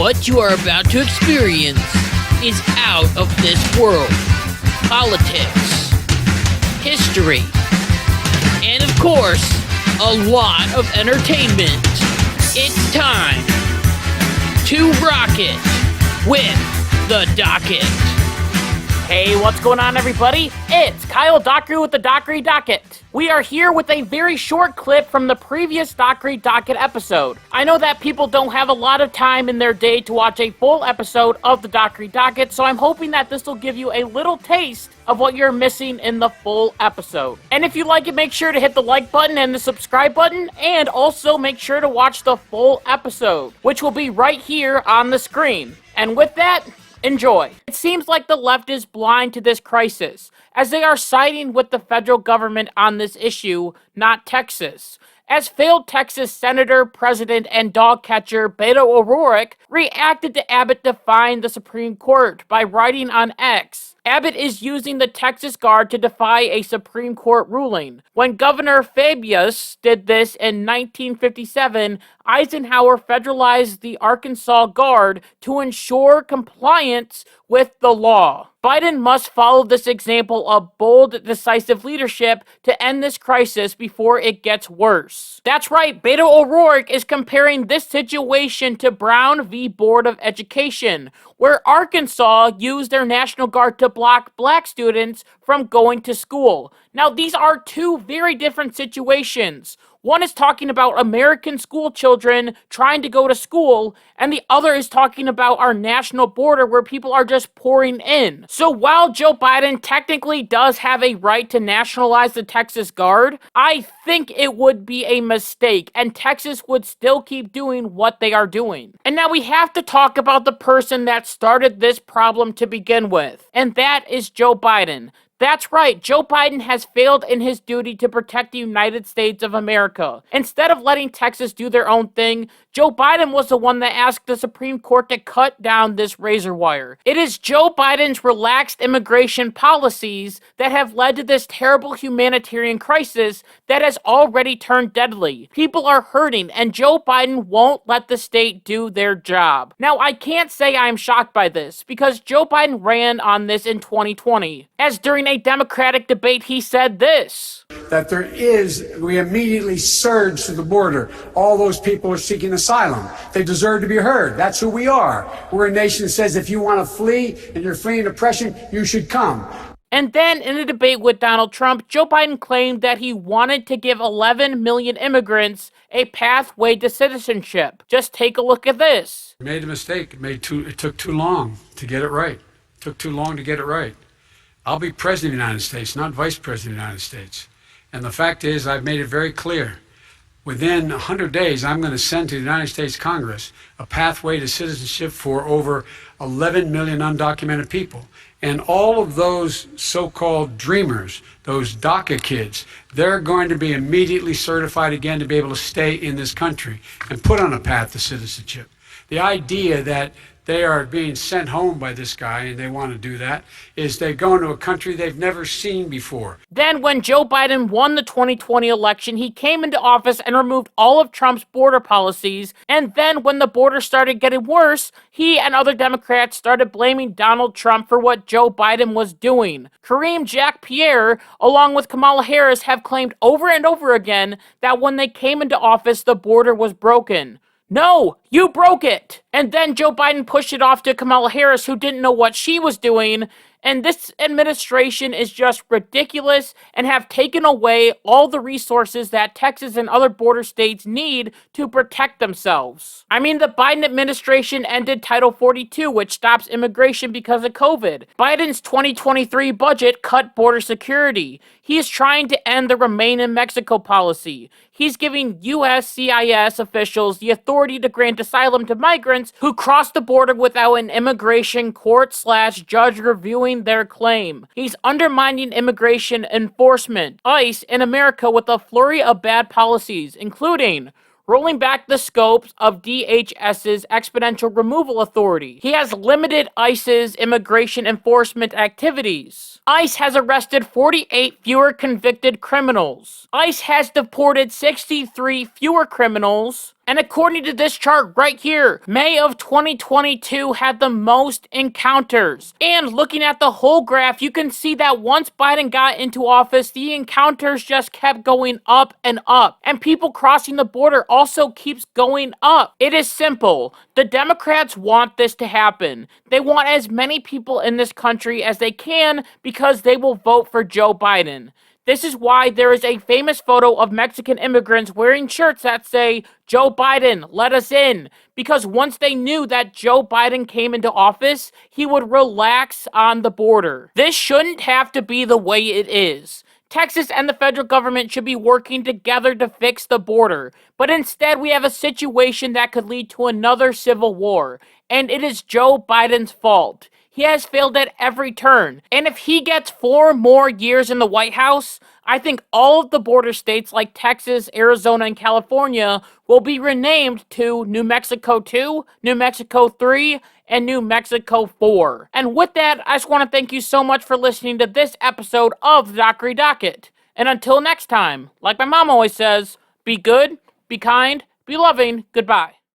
What you are about to experience is out of this world. Politics, history, and of course, a lot of entertainment. It's time to rock it with the Docket. Hey, what's going on, everybody? It's Kyle Dockery with the Dockery Docket. We are here with a very short clip from the previous Dockery Docket episode. I know that people don't have a lot of time in their day to watch a full episode of the Dockery Docket, so I'm hoping that this will give you a little taste of what you're missing in the full episode. And if you like it, make sure to hit the like button and the subscribe button, and also make sure to watch the full episode, which will be right here on the screen. And with that, enjoy. It seems like the left is blind to this crisis, as they are siding with the federal government on this issue, not Texas. As failed Texas Senator, President, and dog catcher Beto O'Rourke reacted to Abbott defying the Supreme Court by writing on X, Abbott is using the Texas Guard to defy a Supreme Court ruling. When Governor Fabius did this in 1957, Eisenhower federalized the Arkansas Guard to ensure compliance with the law. Biden must follow this example of bold, decisive leadership to end this crisis before it gets worse. That's right, Beto O'Rourke is comparing this situation to Brown v. Board of Education, where Arkansas used their National Guard to block black students from going to school. Now, these are two very different situations. One is talking about American school children trying to go to school, and the other is talking about our national border where people are just pouring in. So while Joe Biden technically does have a right to nationalize the Texas Guard, I think it would be a mistake, and Texas would still keep doing what they are doing. And now we have to talk about the person that started this problem to begin with, and that is Joe Biden. That's right, Joe Biden has failed in his duty to protect the United States of America. Instead of letting Texas do their own thing, Joe Biden was the one that asked the Supreme Court to cut down this razor wire. It is Joe Biden's relaxed immigration policies that have led to this terrible humanitarian crisis that has already turned deadly. People are hurting, and Joe Biden won't let the state do their job. Now, I can't say I'm shocked by this, because Joe Biden ran on this in 2020, as during a Democratic debate, he said this. That we immediately surge to the border. All those people are seeking asylum. They deserve to be heard. That's who we are. We're a nation that says if you want to flee and you're fleeing oppression, you should come. And then, in a debate with Donald Trump, Joe Biden claimed that he wanted to give 11 million immigrants a pathway to citizenship. Just take a look at this. We made a mistake. It took too long to get it right. It took too long to get it right. I'll be president of the United States, not vice president of the United States. And the fact is, I've made it very clear. Within 100 days, I'm going to send to the United States Congress a pathway to citizenship for over 11 million undocumented people. And all of those so-called dreamers, those DACA kids, they're going to be immediately certified again to be able to stay in this country and put on a path to citizenship. The idea that they are being sent home by this guy, and they want to do that, is they go into a country they've never seen before. Then when Joe Biden won the 2020 election, he came into office and removed all of Trump's border policies, and then when the border started getting worse, he and other Democrats started blaming Donald Trump for what Joe Biden was doing. Kareem Jean-Pierre, along with Kamala Harris, have claimed over and over again that when they came into office, the border was broken. No, you broke it! And then Joe Biden pushed it off to Kamala Harris, who didn't know what she was doing, and this administration is just ridiculous and have taken away all the resources that Texas and other border states need to protect themselves. I mean, the Biden administration ended Title 42, which stops immigration because of COVID. Biden's 2023 budget cut border security. He is trying to end the Remain in Mexico policy. He's giving USCIS officials the authority to grant asylum to migrants who cross the border without an immigration court/judge reviewing their claim. He's undermining immigration enforcement, ICE, in America with a flurry of bad policies, including rolling back the scopes of DHS's exponential removal authority. He has limited ICE's immigration enforcement activities. ICE has arrested 48 fewer convicted criminals. ICE has deported 63 fewer criminals. And according to this chart right here, May of 2022 had the most encounters. And looking at the whole graph, you can see that once Biden got into office, the encounters just kept going up and up. And people crossing the border also keeps going up. It is simple. The Democrats want this to happen. They want as many people in this country as they can because they will vote for Joe Biden. This is why there is a famous photo of Mexican immigrants wearing shirts that say, Joe Biden, let us in. Because once they knew that Joe Biden came into office, he would relax on the border. This shouldn't have to be the way it is. Texas and the federal government should be working together to fix the border. But instead, we have a situation that could lead to another civil war. And it is Joe Biden's fault. He has failed at every turn. And if he gets 4 more years in the White House, I think all of the border states like Texas, Arizona, and California will be renamed to New Mexico 2, New Mexico 3, and New Mexico 4. And with that, I just want to thank you so much for listening to this episode of the Dockery Docket. And until next time, like my mom always says, be good, be kind, be loving, goodbye.